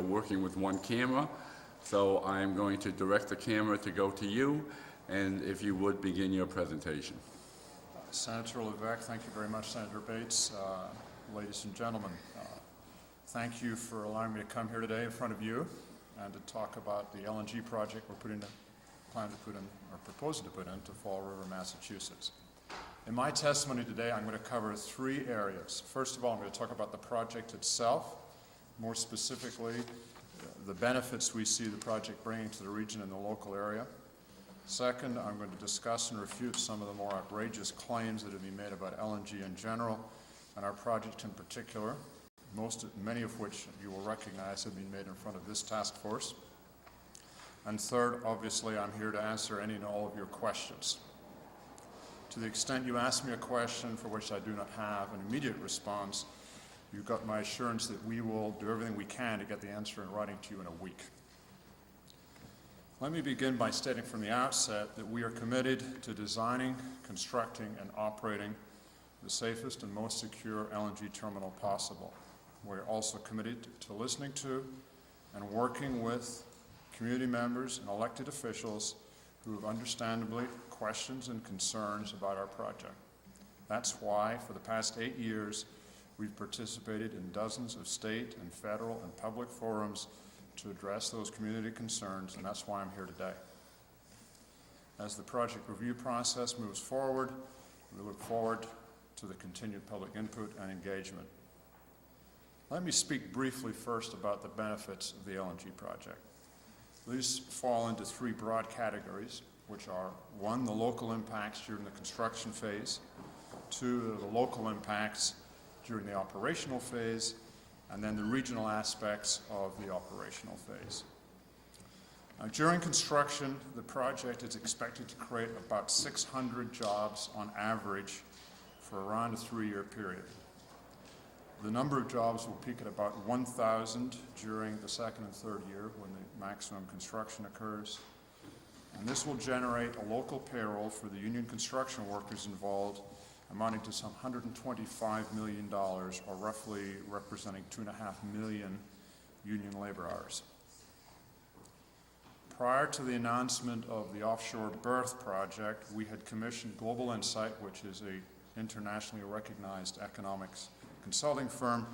working with one camera, so I'm going to direct the camera to go to you, and if you would begin your presentation. Senator Levesque, thank you very much, Senator Bates. Ladies and gentlemen, thank you for allowing me to come here today in front of you and to talk about the LNG project we're proposing to put into Fall River, Massachusetts. In my testimony today, I'm going to cover three areas. First of all, I'm going to talk about the project itself, more specifically, the benefits we see the project bringing to the region and the local area. Second, I'm going to discuss and refute some of the more outrageous claims that have been made about LNG in general and our project in particular, many of which you will recognize have been made in front of this task force. And third, obviously, I'm here to answer any and all of your questions. To the extent you ask me a question for which I do not have an immediate response, you've got my assurance that we will do everything we can to get the answer in writing to you in a week. Let me begin by stating from the outset that we are committed to designing, constructing, and operating the safest and most secure LNG terminal possible. We're also committed to listening to and working with community members and elected officials who have understandably questions and concerns about our project. That's why, for the past 8 years, we've participated in dozens of state and federal and public forums to address those community concerns, and that's why I'm here today. As the project review process moves forward, we look forward to the continued public input and engagement. Let me speak briefly first about the benefits of the LNG project. These fall into three broad categories, which are: one, the local impacts during the construction phase; two, the local impacts during the operational phase; and then the regional aspects of the operational phase. During construction, the project is expected to create about 600 jobs on average for around a 3-year period. The number of jobs will peak at about 1,000 during the second and third year when the maximum construction occurs. And this will generate a local payroll for the union construction workers involved amounting to some $125 million, or roughly representing 2.5 million union labor hours. Prior to the announcement of the offshore berth project, we had commissioned Global Insight, which is an internationally recognized economics consulting firm,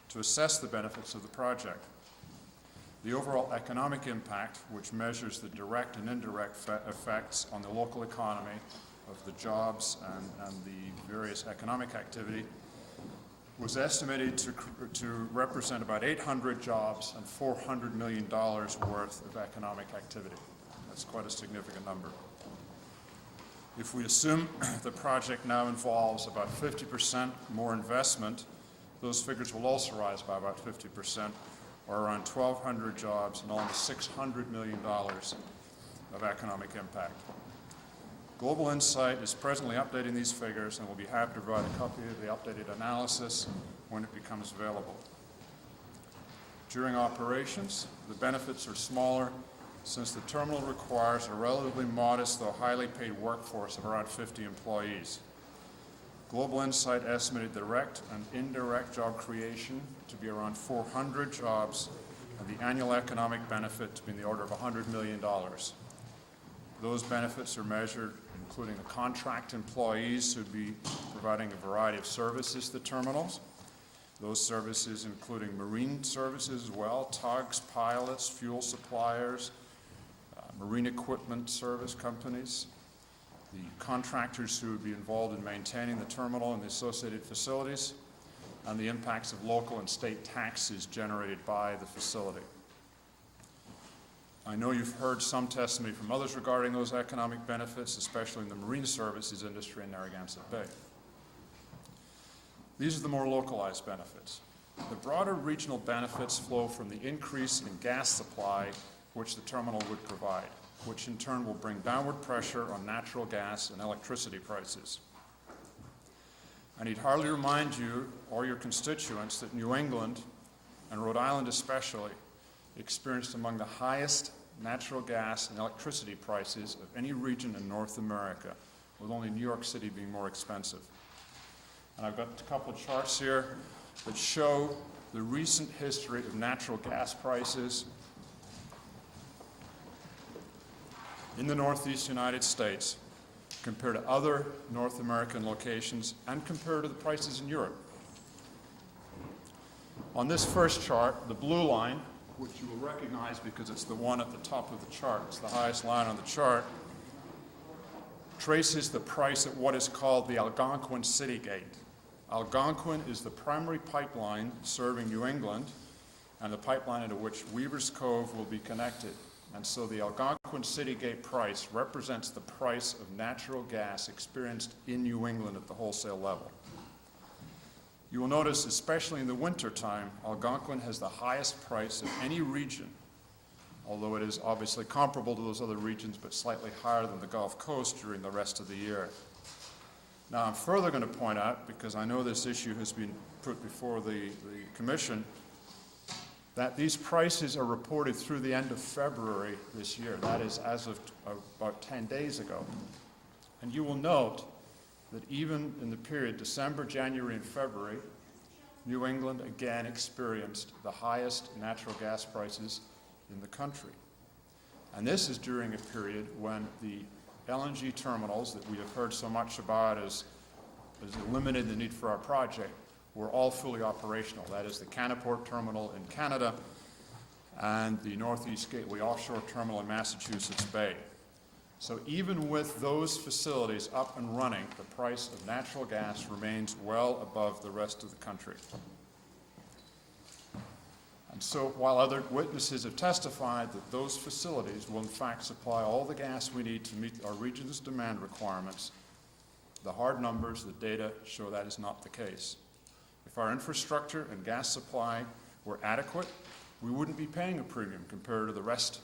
to assess the benefits of the project. The overall economic impact, which measures the direct and indirect effects on the local economy of the jobs and the various economic activity, was estimated to represent about 800 jobs and $400 million worth of economic activity. That's quite a significant number. If we assume the project now involves about 50% more investment, those figures will also rise by about 50%, or around 1,200 jobs and almost $600 million of economic impact. Global Insight is presently updating these figures and will be happy to provide a copy of the updated analysis when it becomes available. During operations, the benefits are smaller since the terminal requires a relatively modest, though highly paid workforce of around 50 employees. Global Insight estimated direct and indirect job creation to be around 400 jobs and the annual economic benefit to be in the order of $100 million. Those benefits are measured including the contract employees who would be providing a variety of services to the terminals. Those services including marine services as well, tugs, pilots, fuel suppliers, marine equipment service companies, the contractors who would be involved in maintaining the terminal and the associated facilities, and the impacts of local and state taxes generated by the facility. I know you've heard some testimony from others regarding those economic benefits, especially in the marine services industry in Narragansett Bay. These are the more localized benefits. The broader regional benefits flow from the increase in gas supply which the terminal would provide, which in turn will bring downward pressure on natural gas and electricity prices. I need hardly remind you or your constituents that New England, and Rhode Island especially, experienced among the highest natural gas and electricity prices of any region in North America, with only New York City being more expensive. And I've got a couple of charts here that show the recent history of natural gas prices in the Northeast United States compared to other North American locations and compared to the prices in Europe. On this first chart, the blue line, which you will recognize because it's the one at the top of the chart, it's the highest line on the chart, traces the price at what is called the Algonquin City Gate. Algonquin is the primary pipeline serving New England and the pipeline into which Weaver's Cove will be connected. And so the Algonquin City Gate price represents the price of natural gas experienced in New England at the wholesale level. You will notice, especially in the wintertime, Algonquin has the highest price of any region, although it is obviously comparable to those other regions, but slightly higher than the Gulf Coast during the rest of the year. Now, I'm further going to point out, because I know this issue has been put before the Commission, that these prices are reported through the end of February this year. That is as of about 10 days ago. And you will note that even in the period December, January, and February, New England again experienced the highest natural gas prices in the country. And this is during a period when the LNG terminals that we have heard so much about as eliminating the need for our project were all fully operational. That is the Canaport terminal in Canada and the Northeast Gateway offshore terminal in Massachusetts Bay. So even with those facilities up and running, the price of natural gas remains well above the rest of the country. And so while other witnesses have testified that those facilities will in fact supply all the gas we need to meet our region's demand requirements, the hard numbers, the data show that is not the case. If our infrastructure and gas supply were adequate, we wouldn't be paying a premium compared to the rest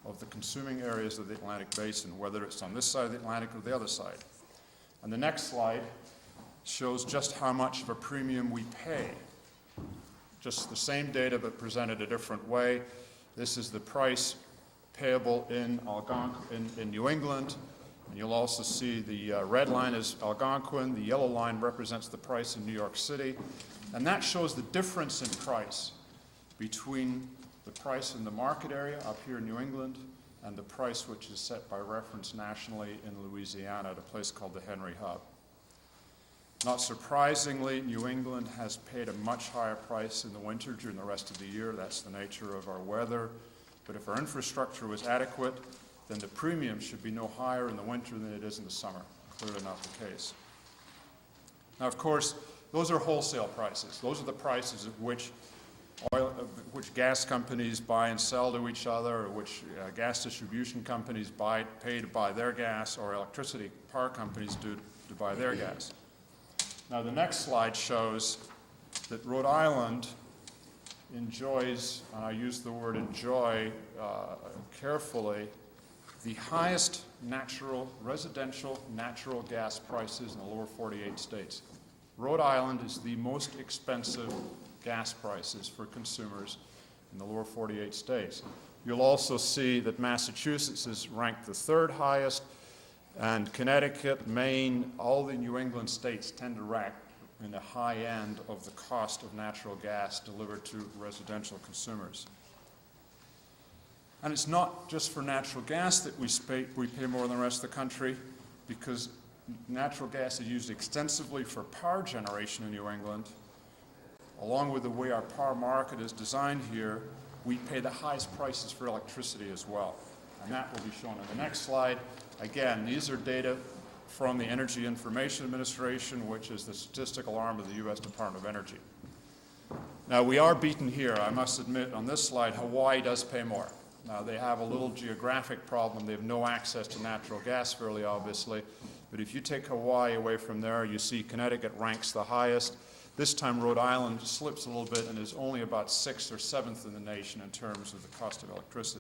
of the consuming areas of the Atlantic Basin, whether it's on this side of the Atlantic or the other side. And the next slide shows just how much of a premium we pay. Just the same data but presented a different way. This is the price payable in New England. And you'll also see the red line is Algonquin, the yellow line represents the price in New York City. And that shows the difference in price between the price in the market area up here in New England and the price which is set by reference nationally in Louisiana at a place called the Henry Hub. Not surprisingly, New England has paid a much higher price in the winter during the rest of the year. That's the nature of our weather. But if our infrastructure was adequate, then the premium should be no higher in the winter than it is in the summer. Clearly not the case. Now, of course, those are wholesale prices. Those are the prices at which gas companies buy and sell to each other, or which gas distribution companies pay to buy their gas, or electricity power companies do to buy their gas. Now, the next slide shows that Rhode Island enjoys, and I use the word enjoy carefully, the highest residential natural gas prices in the lower 48 states. Rhode Island is the most expensive gas prices for consumers in the lower 48 states. You'll also see that Massachusetts is ranked the third highest, and Connecticut, Maine, all the New England states tend to rank in the high end of the cost of natural gas delivered to residential consumers. And it's not just for natural gas that we pay more than the rest of the country, because natural gas is used extensively for power generation in New England. Along with the way our power market is designed here, we pay the highest prices for electricity as well. And that will be shown in the next slide. Again, these are data from the Energy Information Administration, which is the statistical arm of the U.S. Department of Energy. Now, we are beaten here. I must admit, on this slide, Hawaii does pay more. Now, they have a little geographic problem. They have no access to natural gas, fairly obviously. But if you take Hawaii away from there, you see Connecticut ranks the highest. This time, Rhode Island slips a little bit and is only about 6th or 7th in the nation in terms of the cost of electricity.